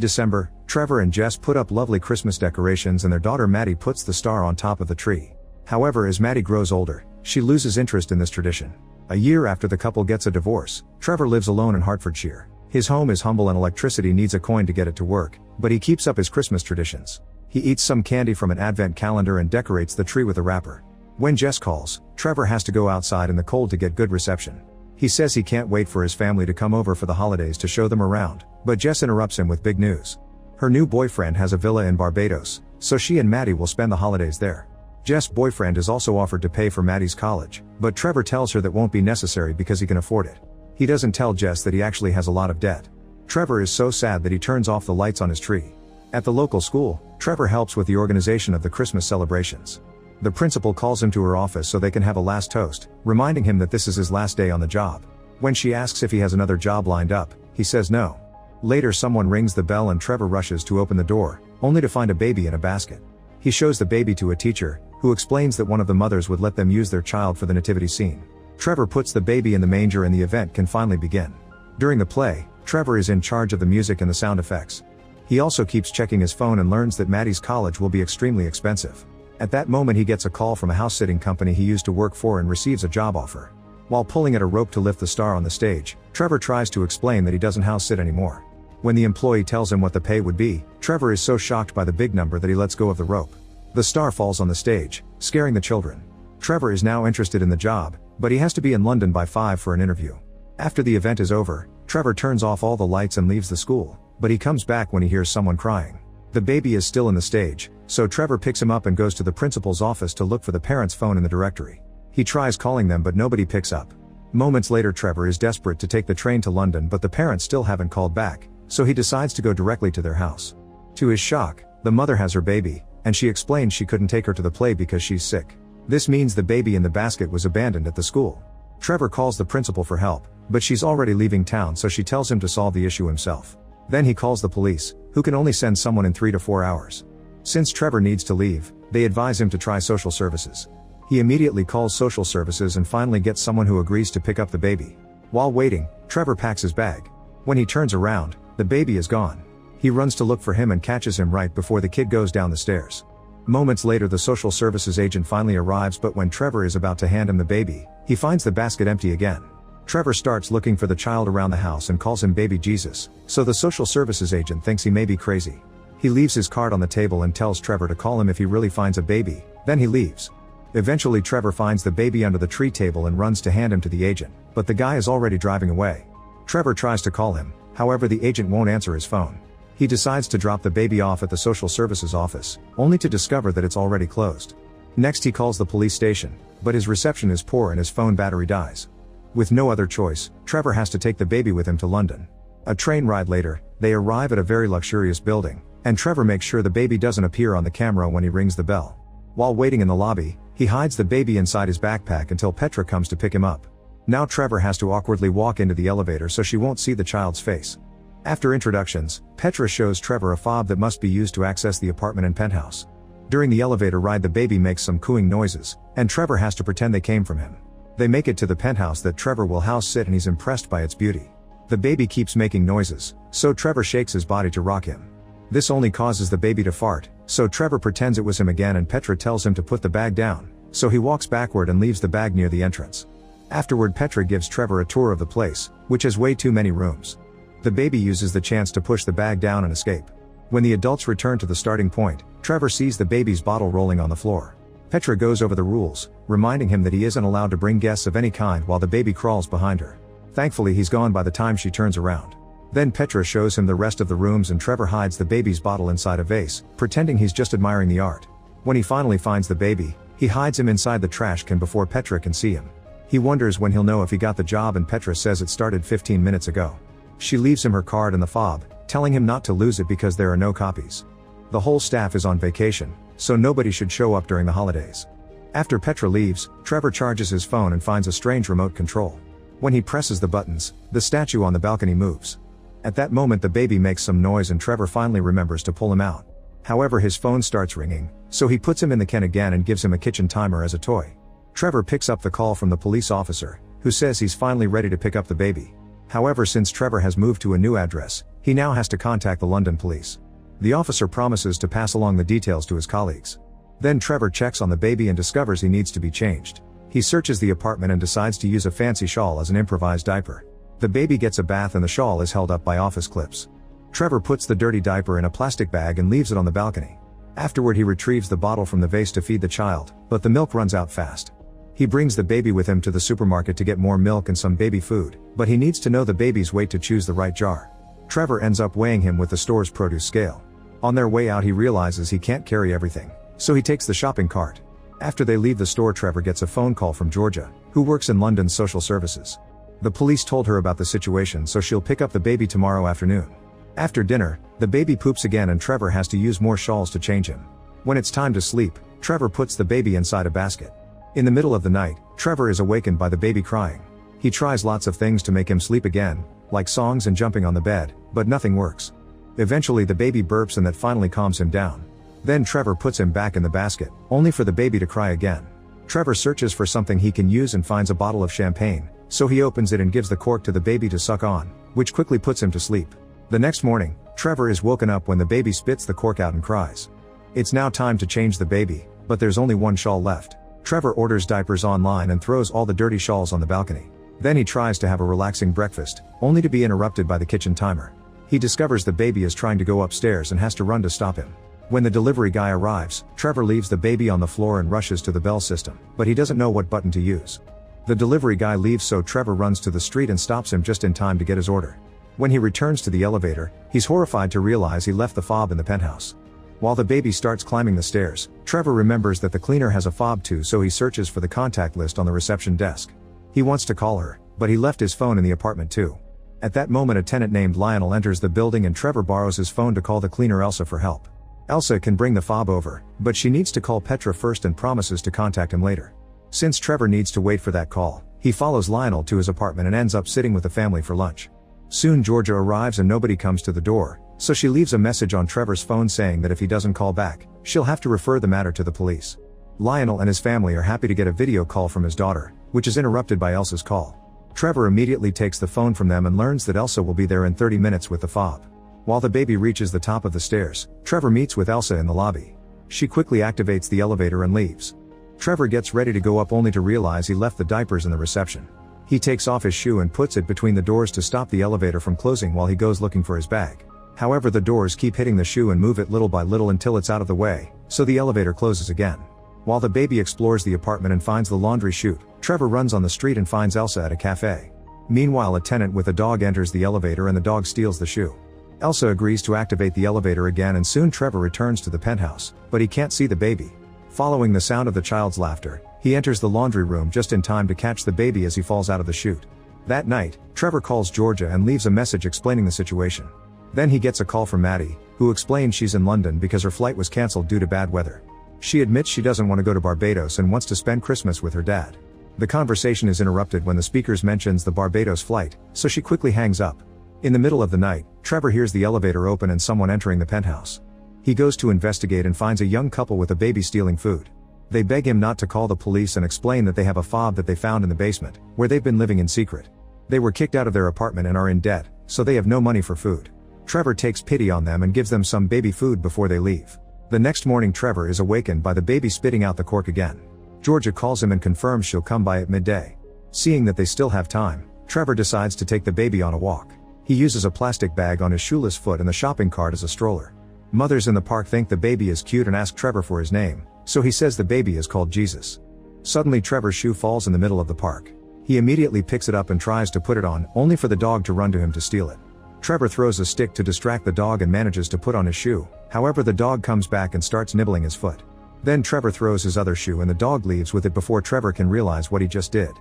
December, Trevor and Jess put up lovely Christmas decorations and their daughter Maddie puts the star on top of the tree. However, as Maddie grows older, she loses interest in this tradition. A year after the couple gets a divorce, Trevor lives alone in Hertfordshire. His home is humble and electricity needs a coin to get it to work, but he keeps up his Christmas traditions. He eats some candy from an advent calendar and decorates the tree with a wrapper. When Jess calls, Trevor has to go outside in the cold to get good reception. He says he can't wait for his family to come over for the holidays to show them around, but Jess interrupts him with big news. Her new boyfriend has a villa in Barbados, so she and Maddie will spend the holidays there. Jess' boyfriend is also offered to pay for Maddie's college, but Trevor tells her that won't be necessary because he can afford it. He doesn't tell Jess that he actually has a lot of debt. Trevor is so sad that he turns off the lights on his tree. At the local school, Trevor helps with the organization of the Christmas celebrations. The principal calls him to her office so they can have a last toast, reminding him that this is his last day on the job. When she asks if he has another job lined up, he says no. Later someone rings the bell and Trevor rushes to open the door, only to find a baby in a basket. He shows the baby to a teacher, who explains that one of the mothers would let them use their child for the nativity scene. Trevor puts the baby in the manger and the event can finally begin. During the play, Trevor is in charge of the music and the sound effects. He also keeps checking his phone and learns that Maddie's college will be extremely expensive. At that moment he gets a call from a house-sitting company he used to work for and receives a job offer. While pulling at a rope to lift the star on the stage, Trevor tries to explain that he doesn't house-sit anymore. When the employee tells him what the pay would be, Trevor is so shocked by the big number that he lets go of the rope. The star falls on the stage, scaring the children. Trevor is now interested in the job, but he has to be in London by 5 for an interview. After the event is over, Trevor turns off all the lights and leaves the school, but he comes back when he hears someone crying. The baby is still in the stage, so Trevor picks him up and goes to the principal's office to look for the parents' phone in the directory. He tries calling them but nobody picks up. Moments later Trevor is desperate to take the train to London but the parents still haven't called back, so he decides to go directly to their house. To his shock, the mother has her baby, and she explains she couldn't take her to the play because she's sick. This means the baby in the basket was abandoned at the school. Trevor calls the principal for help, but she's already leaving town so she tells him to solve the issue himself. Then he calls the police, who can only send someone in 3 to 4 hours. Since Trevor needs to leave, they advise him to try social services. He immediately calls social services and finally gets someone who agrees to pick up the baby. While waiting, Trevor packs his bag. When he turns around, the baby is gone. He runs to look for him and catches him right before the kid goes down the stairs. Moments later the social services agent finally arrives, but when Trevor is about to hand him the baby, he finds the basket empty again. Trevor starts looking for the child around the house and calls him Baby Jesus, so the social services agent thinks he may be crazy. He leaves his card on the table and tells Trevor to call him if he really finds a baby, then he leaves. Eventually Trevor finds the baby under the tree table and runs to hand him to the agent, but the guy is already driving away. Trevor tries to call him, however the agent won't answer his phone. He decides to drop the baby off at the social services office, only to discover that it's already closed. Next he calls the police station, but his reception is poor and his phone battery dies. With no other choice, Trevor has to take the baby with him to London. A train ride later, they arrive at a very luxurious building, and Trevor makes sure the baby doesn't appear on the camera when he rings the bell. While waiting in the lobby, he hides the baby inside his backpack until Petra comes to pick him up. Now Trevor has to awkwardly walk into the elevator so she won't see the child's face. After introductions, Petra shows Trevor a fob that must be used to access the apartment and penthouse. During the elevator ride the baby makes some cooing noises, and Trevor has to pretend they came from him. They make it to the penthouse that Trevor will house sit and he's impressed by its beauty. The baby keeps making noises, so Trevor shakes his body to rock him. This only causes the baby to fart, so Trevor pretends it was him again and Petra tells him to put the bag down, so he walks backward and leaves the bag near the entrance. Afterward Petra gives Trevor a tour of the place, which has way too many rooms. The baby uses the chance to push the bag down and escape. When the adults return to the starting point, Trevor sees the baby's bottle rolling on the floor. Petra goes over the rules, reminding him that he isn't allowed to bring guests of any kind while the baby crawls behind her. Thankfully he's gone by the time she turns around. Then Petra shows him the rest of the rooms and Trevor hides the baby's bottle inside a vase, pretending he's just admiring the art. When he finally finds the baby, he hides him inside the trash can before Petra can see him. He wonders when he'll know if he got the job and Petra says it started 15 minutes ago. She leaves him her card and the fob, telling him not to lose it because there are no copies. The whole staff is on vacation, so nobody should show up during the holidays. After Petra leaves, Trevor charges his phone and finds a strange remote control. When he presses the buttons, the statue on the balcony moves. At that moment the baby makes some noise and Trevor finally remembers to pull him out. However his phone starts ringing, so he puts him in the can again and gives him a kitchen timer as a toy. Trevor picks up the call from the police officer, who says he's finally ready to pick up the baby. However, since Trevor has moved to a new address, he now has to contact the London police. The officer promises to pass along the details to his colleagues. Then Trevor checks on the baby and discovers he needs to be changed. He searches the apartment and decides to use a fancy shawl as an improvised diaper. The baby gets a bath and the shawl is held up by office clips. Trevor puts the dirty diaper in a plastic bag and leaves it on the balcony. Afterward, he retrieves the bottle from the vase to feed the child, but the milk runs out fast. He brings the baby with him to the supermarket to get more milk and some baby food, but he needs to know the baby's weight to choose the right jar. Trevor ends up weighing him with the store's produce scale. On their way out, he realizes he can't carry everything, so he takes the shopping cart. After they leave the store, Trevor gets a phone call from Georgia, who works in London's social services. The police told her about the situation, so she'll pick up the baby tomorrow afternoon. After dinner, the baby poops again and Trevor has to use more shawls to change him. When it's time to sleep, Trevor puts the baby inside a basket. In the middle of the night, Trevor is awakened by the baby crying. He tries lots of things to make him sleep again, like songs and jumping on the bed, but nothing works. Eventually the baby burps and that finally calms him down. Then Trevor puts him back in the basket, only for the baby to cry again. Trevor searches for something he can use and finds a bottle of champagne, so he opens it and gives the cork to the baby to suck on, which quickly puts him to sleep. The next morning, Trevor is woken up when the baby spits the cork out and cries. It's now time to change the baby, but there's only one shawl left. Trevor orders diapers online and throws all the dirty shawls on the balcony. Then he tries to have a relaxing breakfast, only to be interrupted by the kitchen timer. He discovers the baby is trying to go upstairs and has to run to stop him. When the delivery guy arrives, Trevor leaves the baby on the floor and rushes to the bell system, but he doesn't know what button to use. The delivery guy leaves, so Trevor runs to the street and stops him just in time to get his order. When he returns to the elevator, he's horrified to realize he left the fob in the penthouse. While the baby starts climbing the stairs, Trevor remembers that the cleaner has a fob too, so he searches for the contact list on the reception desk. He wants to call her, but he left his phone in the apartment too. At that moment, a tenant named Lionel enters the building and Trevor borrows his phone to call the cleaner Elsa for help. Elsa can bring the fob over, but she needs to call Petra first and promises to contact him later. Since Trevor needs to wait for that call, he follows Lionel to his apartment and ends up sitting with the family for lunch. Soon Georgia arrives and nobody comes to the door, so she leaves a message on Trevor's phone saying that if he doesn't call back, she'll have to refer the matter to the police. Lionel and his family are happy to get a video call from his daughter, which is interrupted by Elsa's call. Trevor immediately takes the phone from them and learns that Elsa will be there in 30 minutes with the fob. While the baby reaches the top of the stairs, Trevor meets with Elsa in the lobby. She quickly activates the elevator and leaves. Trevor gets ready to go up only to realize he left the diapers in the reception. He takes off his shoe and puts it between the doors to stop the elevator from closing while he goes looking for his bag. However, the doors keep hitting the shoe and move it little by little until it's out of the way, so the elevator closes again. While the baby explores the apartment and finds the laundry chute, Trevor runs on the street and finds Elsa at a cafe. Meanwhile, a tenant with a dog enters the elevator and the dog steals the shoe. Elsa agrees to activate the elevator again and soon Trevor returns to the penthouse, but he can't see the baby. Following the sound of the child's laughter, he enters the laundry room just in time to catch the baby as he falls out of the chute. That night, Trevor calls Georgia and leaves a message explaining the situation. Then he gets a call from Maddie, who explains she's in London because her flight was cancelled due to bad weather. She admits she doesn't want to go to Barbados and wants to spend Christmas with her dad. The conversation is interrupted when the speakers mentions the Barbados flight, so she quickly hangs up. In the middle of the night, Trevor hears the elevator open and someone entering the penthouse. He goes to investigate and finds a young couple with a baby stealing food. They beg him not to call the police and explain that they have a fob that they found in the basement, where they've been living in secret. They were kicked out of their apartment and are in debt, so they have no money for food. Trevor takes pity on them and gives them some baby food before they leave. The next morning, Trevor is awakened by the baby spitting out the cork again. Georgia calls him and confirms she'll come by at midday. Seeing that they still have time, Trevor decides to take the baby on a walk. He uses a plastic bag on his shoeless foot and the shopping cart as a stroller. Mothers in the park think the baby is cute and ask Trevor for his name, so he says the baby is called Jesus. Suddenly Trevor's shoe falls in the middle of the park. He immediately picks it up and tries to put it on, only for the dog to run to him to steal it. Trevor throws a stick to distract the dog and manages to put on his shoe, however the dog comes back and starts nibbling his foot. Then Trevor throws his other shoe and the dog leaves with it before Trevor can realize what he just did.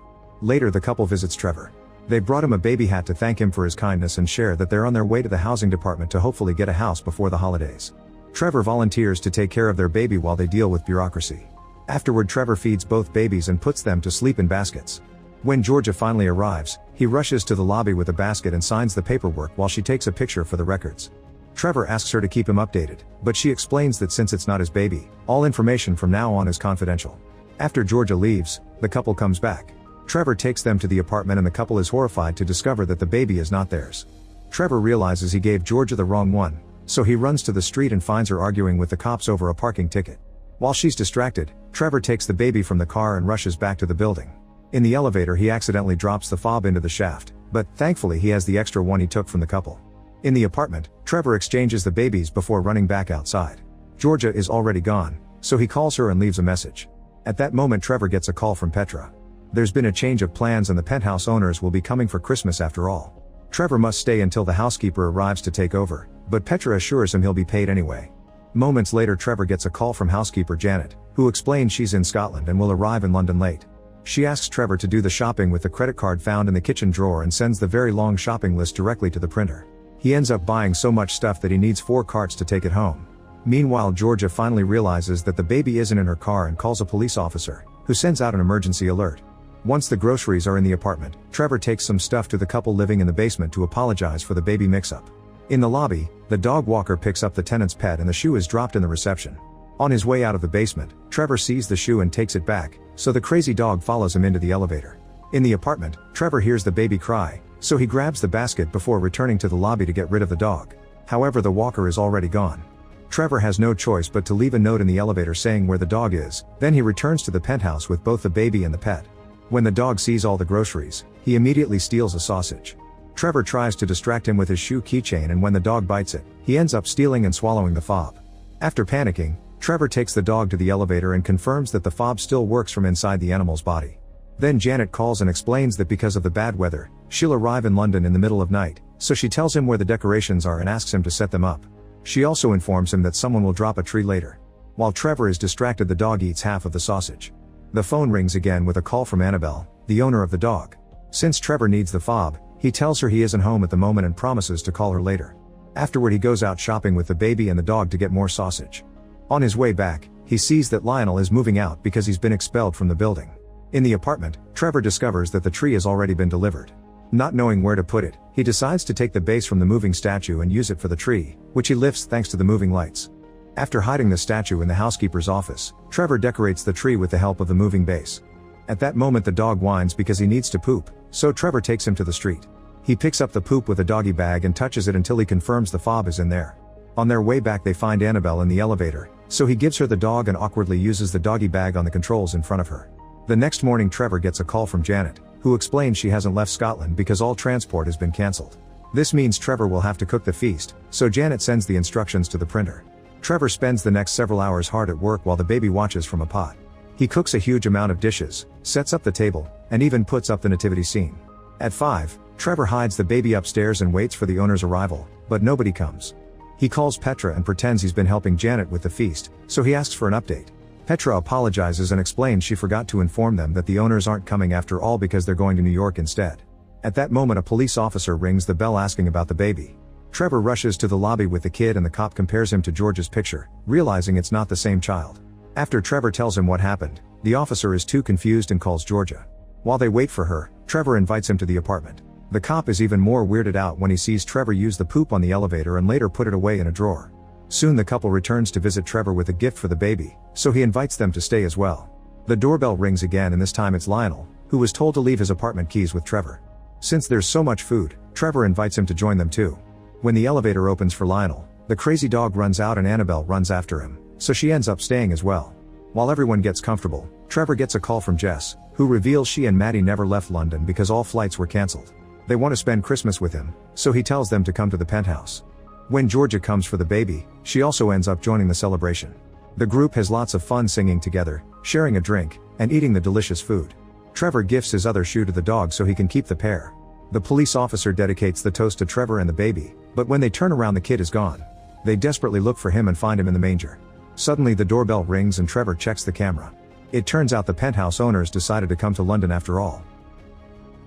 Later the couple visits Trevor. They brought him a baby hat to thank him for his kindness and share that they're on their way to the housing department to hopefully get a house before the holidays. Trevor volunteers to take care of their baby while they deal with bureaucracy. Afterward, Trevor feeds both babies and puts them to sleep in baskets. When Georgia finally arrives, he rushes to the lobby with a basket and signs the paperwork while she takes a picture for the records. Trevor asks her to keep him updated, but she explains that since it's not his baby, all information from now on is confidential. After Georgia leaves, the couple comes back. Trevor takes them to the apartment and the couple is horrified to discover that the baby is not theirs. Trevor realizes he gave Georgia the wrong one, so he runs to the street and finds her arguing with the cops over a parking ticket. While she's distracted, Trevor takes the baby from the car and rushes back to the building. In the elevator he accidentally drops the fob into the shaft, but thankfully he has the extra one he took from the couple. In the apartment, Trevor exchanges the babies before running back outside. Georgia is already gone, so he calls her and leaves a message. At that moment Trevor gets a call from Petra. There's been a change of plans and the penthouse owners will be coming for Christmas after all. Trevor must stay until the housekeeper arrives to take over, but Petra assures him he'll be paid anyway. Moments later Trevor gets a call from housekeeper Janet, who explains she's in Scotland and will arrive in London late. She asks Trevor to do the shopping with the credit card found in the kitchen drawer and sends the very long shopping list directly to the printer. He ends up buying so much stuff that he needs 4 carts to take it home. Meanwhile Georgia finally realizes that the baby isn't in her car and calls a police officer, who sends out an emergency alert. Once the groceries are in the apartment, Trevor takes some stuff to the couple living in the basement to apologize for the baby mix-up. In the lobby, the dog walker picks up the tenant's pet and the shoe is dropped in the reception. On his way out of the basement, Trevor sees the shoe and takes it back, so the crazy dog follows him into the elevator. In the apartment, Trevor hears the baby cry, so he grabs the basket before returning to the lobby to get rid of the dog. However, the walker is already gone. Trevor has no choice but to leave a note in the elevator saying where the dog is, then he returns to the penthouse with both the baby and the pet. When the dog sees all the groceries, he immediately steals a sausage. Trevor tries to distract him with his shoe keychain and when the dog bites it, he ends up stealing and swallowing the fob. After panicking, Trevor takes the dog to the elevator and confirms that the fob still works from inside the animal's body. Then Janet calls and explains that because of the bad weather, she'll arrive in London in the middle of night, so she tells him where the decorations are and asks him to set them up. She also informs him that someone will drop a tree later. While Trevor is distracted, the dog eats half of the sausage. The phone rings again with a call from Annabelle, the owner of the dog. Since Trevor needs the fob, he tells her he isn't home at the moment and promises to call her later. Afterward he goes out shopping with the baby and the dog to get more sausage. On his way back, he sees that Lionel is moving out because he's been expelled from the building. In the apartment, Trevor discovers that the tree has already been delivered. Not knowing where to put it, he decides to take the base from the moving statue and use it for the tree, which he lifts thanks to the moving lights. After hiding the statue in the housekeeper's office, Trevor decorates the tree with the help of the moving base. At that moment the dog whines because he needs to poop, so Trevor takes him to the street. He picks up the poop with a doggy bag and touches it until he confirms the fob is in there. On their way back they find Annabelle in the elevator, so he gives her the dog and awkwardly uses the doggy bag on the controls in front of her. The next morning Trevor gets a call from Janet, who explains she hasn't left Scotland because all transport has been cancelled. This means Trevor will have to cook the feast, so Janet sends the instructions to the printer. Trevor spends the next several hours hard at work while the baby watches from a pot. He cooks a huge amount of dishes, sets up the table, and even puts up the nativity scene. At 5, Trevor hides the baby upstairs and waits for the owner's arrival, but nobody comes. He calls Petra and pretends he's been helping Janet with the feast, so he asks for an update. Petra apologizes and explains she forgot to inform them that the owners aren't coming after all because they're going to New York instead. At that moment a police officer rings the bell asking about the baby. Trevor rushes to the lobby with the kid and the cop compares him to George's picture, realizing it's not the same child. After Trevor tells him what happened, the officer is too confused and calls Georgia. While they wait for her, Trevor invites him to the apartment. The cop is even more weirded out when he sees Trevor use the poop on the elevator and later put it away in a drawer. Soon the couple returns to visit Trevor with a gift for the baby, so he invites them to stay as well. The doorbell rings again and this time it's Lionel, who was told to leave his apartment keys with Trevor. Since there's so much food, Trevor invites him to join them too. When the elevator opens for Lionel, the crazy dog runs out and Annabelle runs after him, so she ends up staying as well. While everyone gets comfortable, Trevor gets a call from Jess, who reveals she and Maddie never left London because all flights were cancelled. They want to spend Christmas with him, so he tells them to come to the penthouse. When Georgia comes for the baby, she also ends up joining the celebration. The group has lots of fun singing together, sharing a drink, and eating the delicious food. Trevor gifts his other shoe to the dog so he can keep the pair. The police officer dedicates the toast to Trevor and the baby, but when they turn around the kid is gone. They desperately look for him and find him in the manger. Suddenly the doorbell rings and Trevor checks the camera. It turns out the penthouse owners decided to come to London after all.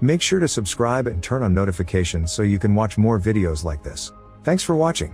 Make sure to subscribe and turn on notifications so you can watch more videos like this. Thanks for watching.